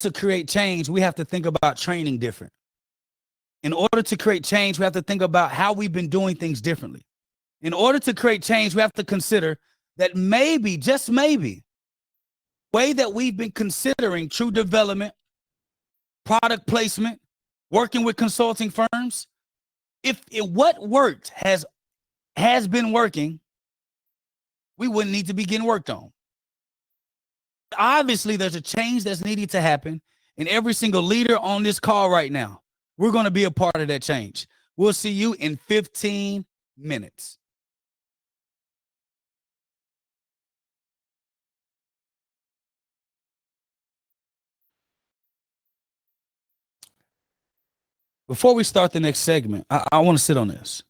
To create change, we have to think about training different. In order to create change, we have to think about how we've been doing things differently. In order to create change, we have to consider that maybe, just maybe, the way that we've been considering true development, product placement, working with consulting firms, if what worked has been working, we wouldn't need to be getting worked on. Obviously, there's a change that's needed to happen, and every single leader on this call right now, we're going to be a part of that change. We'll see you in 15 minutes. Before we start the next segment, I want to sit on this.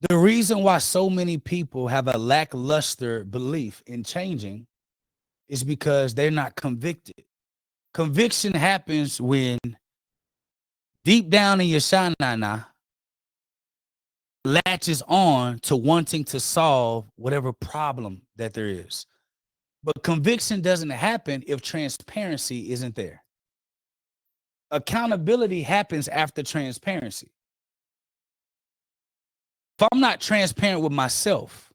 The reason why so many people have a lackluster belief in changing is because they're not convicted. Conviction happens when deep down in your shanana latches on to wanting to solve whatever problem that there is. But conviction doesn't happen if transparency isn't there. Accountability happens after transparency. If I'm not transparent with myself,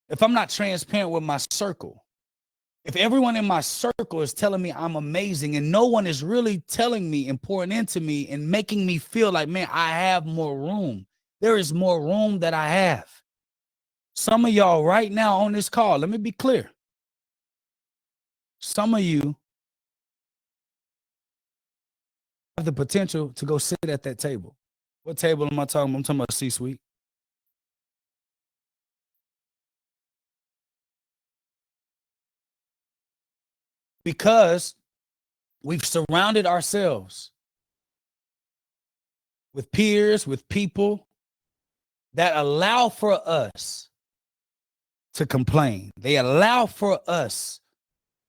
if I'm not transparent with my circle, if everyone in my circle is telling me I'm amazing and no one is really telling me and pouring into me and making me feel like, man, I have more room. There is more room that I have. Some of y'all right now on this call, let me be clear. Some of you have the potential to go sit at that table. What table am I talking about? I'm talking about C-suite. Because we've surrounded ourselves with peers, with people that allow for us to complain. They allow for us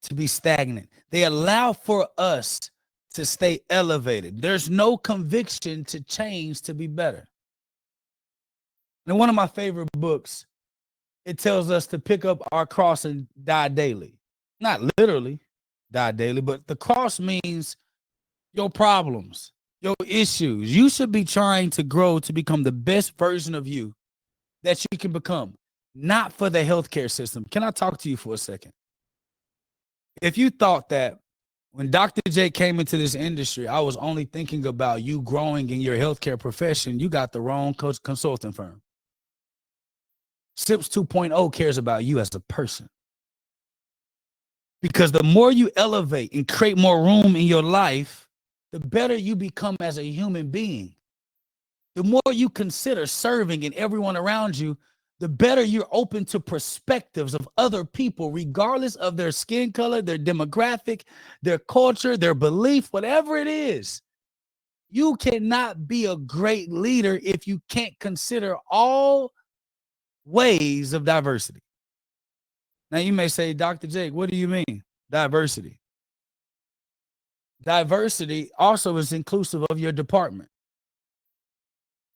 to be stagnant. They allow for us to stay elevated. There's no conviction to change to be better. In one of my favorite books, it tells us to pick up our cross and die daily. Not literally die daily, but the cross means your problems, your issues. You should be trying to grow to become the best version of you that you can become, not for the healthcare system. Can I talk to you for a second? If you thought that when Dr. J came into this industry, I was only thinking about you growing in your healthcare profession, you got the wrong consulting firm. SIPS 2.0 cares about you as a person. Because the more you elevate and create more room in your life, the better you become as a human being. The more you consider serving and everyone around you, the better you're open to perspectives of other people, regardless of their skin color, their demographic, their culture, their belief, whatever it is. You cannot be a great leader if you can't consider all ways of diversity. Now you may say, Dr. Jake, what do you mean? Diversity. Diversity also is inclusive of your department.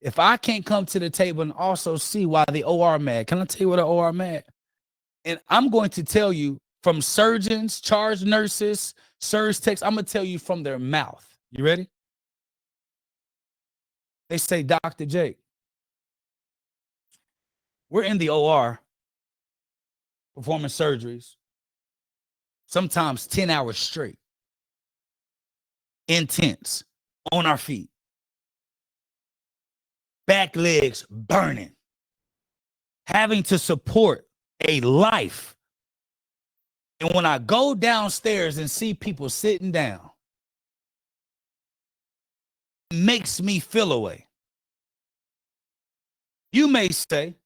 If I can't come to the table and also see why the OR mad, can I tell you what the OR mad? And I'm going to tell you from surgeons, charge nurses, surge techs, I'm going to tell you from their mouth. You ready? They say, Dr. Jake, we're in the OR performing surgeries, sometimes 10 hours straight, intense, on our feet. Back legs burning, having to support a life. And when I go downstairs and see people sitting down, it makes me feel away. You may say,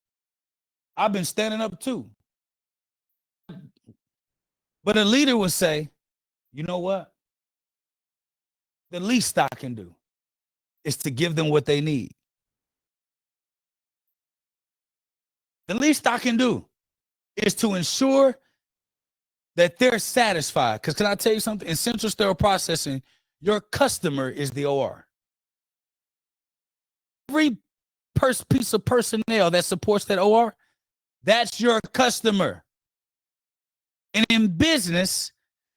I've been standing up too. But a leader would say, you know what? The least I can do is to give them what they need. The least I can do is to ensure that they're satisfied. Because can I tell you something? In central sterile processing, your customer is the OR. Every piece of personnel that supports that OR, that's your customer. And in business,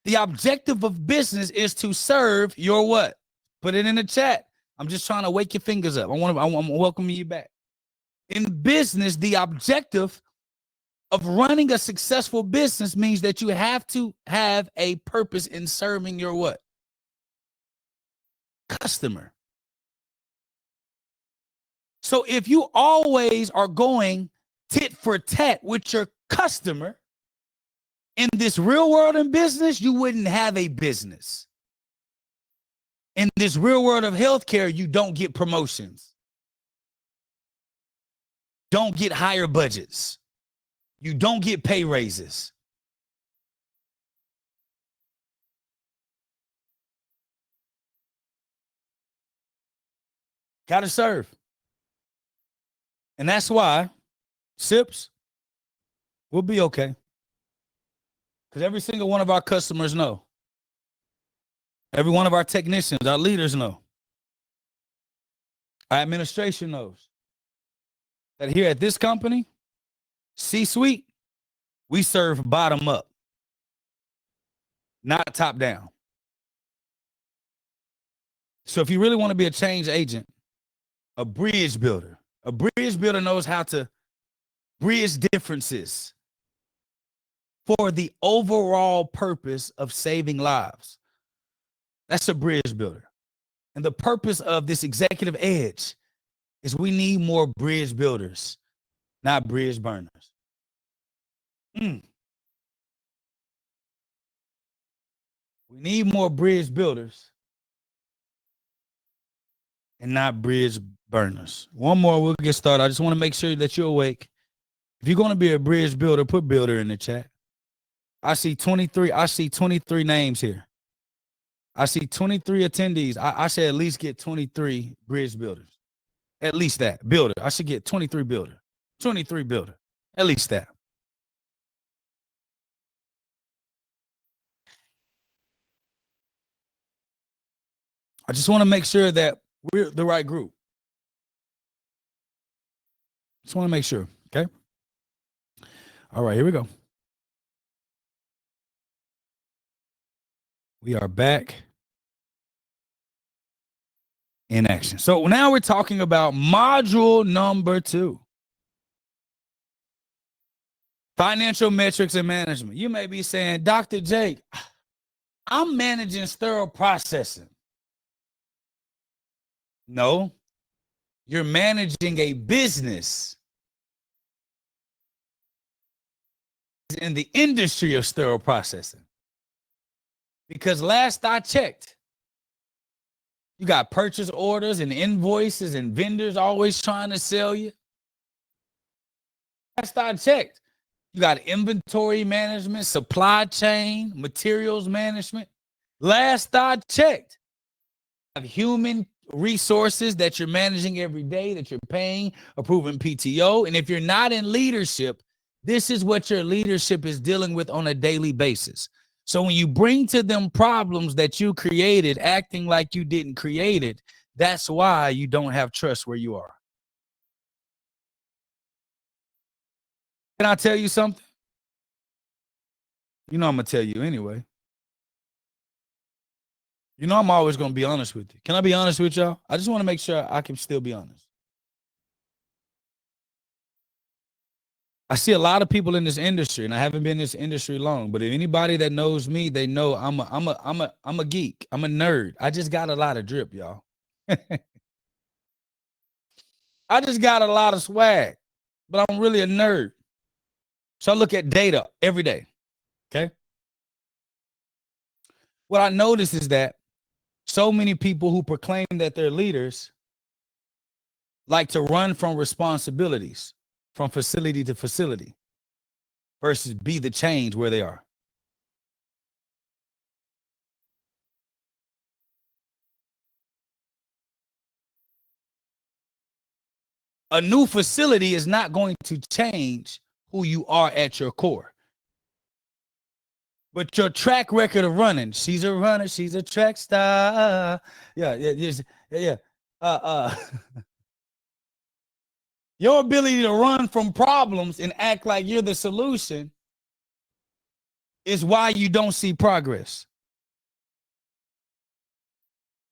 The objective of business is to serve your what? Put it in the chat. I'm just trying to wake your fingers up. I'm welcoming you back. In business, the objective of running a successful business means that you have to have a purpose in serving your what? Customer. So if you always are going tit for tat with your customer in this real world in business, you wouldn't have a business. In this real world of healthcare, you don't get promotions. Don't get higher budgets. You don't get pay raises. Got to serve. And that's why, SIPs, we'll be okay. Because every single one of our customers know. Every one of our technicians, our leaders know. Our administration knows that here at this company, C-suite, we serve bottom up, not top down. So if you really want to be a change agent, a bridge builder knows how to bridge differences for the overall purpose of saving lives. That's a bridge builder. And the purpose of this executive edge is we need more bridge builders, not bridge burners. We need more bridge builders and not bridge burners. One more, we'll get started. I just want to make sure that you're awake. If you're going to be a bridge builder, put builder in the chat. I see 23 names here. I see 23 attendees. I should at least get 23 bridge builders. At least that. Builder. I should get 23 builder. 23 builder. At least that. I just want to make sure that we're the right group. Just want to make sure. Okay. All right, here we go. We are back in action. So now we're talking about module number 2. Financial metrics and management. You may be saying, Dr. Jake, I'm managing sterile processing. No, you're managing a business in the industry of sterile processing. Because last I checked, you got purchase orders and invoices and vendors always trying to sell you. Last I checked, you got inventory management, supply chain, materials management. Last I checked, you have human resources that you're managing every day, that you're paying, approving PTO. And if you're not in leadership, this is what your leadership is dealing with on a daily basis. So when you bring to them problems that you created, acting like you didn't create it, that's why you don't have trust where you are. Can I tell you something? You know I'm going to tell you anyway. You know I'm always going to be honest with you. Can I be honest with y'all? I just want to make sure I can still be honest. I see a lot of people in this industry, and I haven't been in this industry long, but if anybody that knows me, they know I'm a geek. I'm a nerd. I just got a lot of drip, y'all. I just got a lot of swag, but I'm really a nerd. So I look at data every day. Okay. What I notice is that so many people who proclaim that they're leaders like to run from responsibilities, from facility to facility, versus be the change where they are. A new facility is not going to change who you are at your core. But your track record of running, she's a runner, she's a track star. Yeah. Your ability to run from problems and act like you're the solution is why you don't see progress.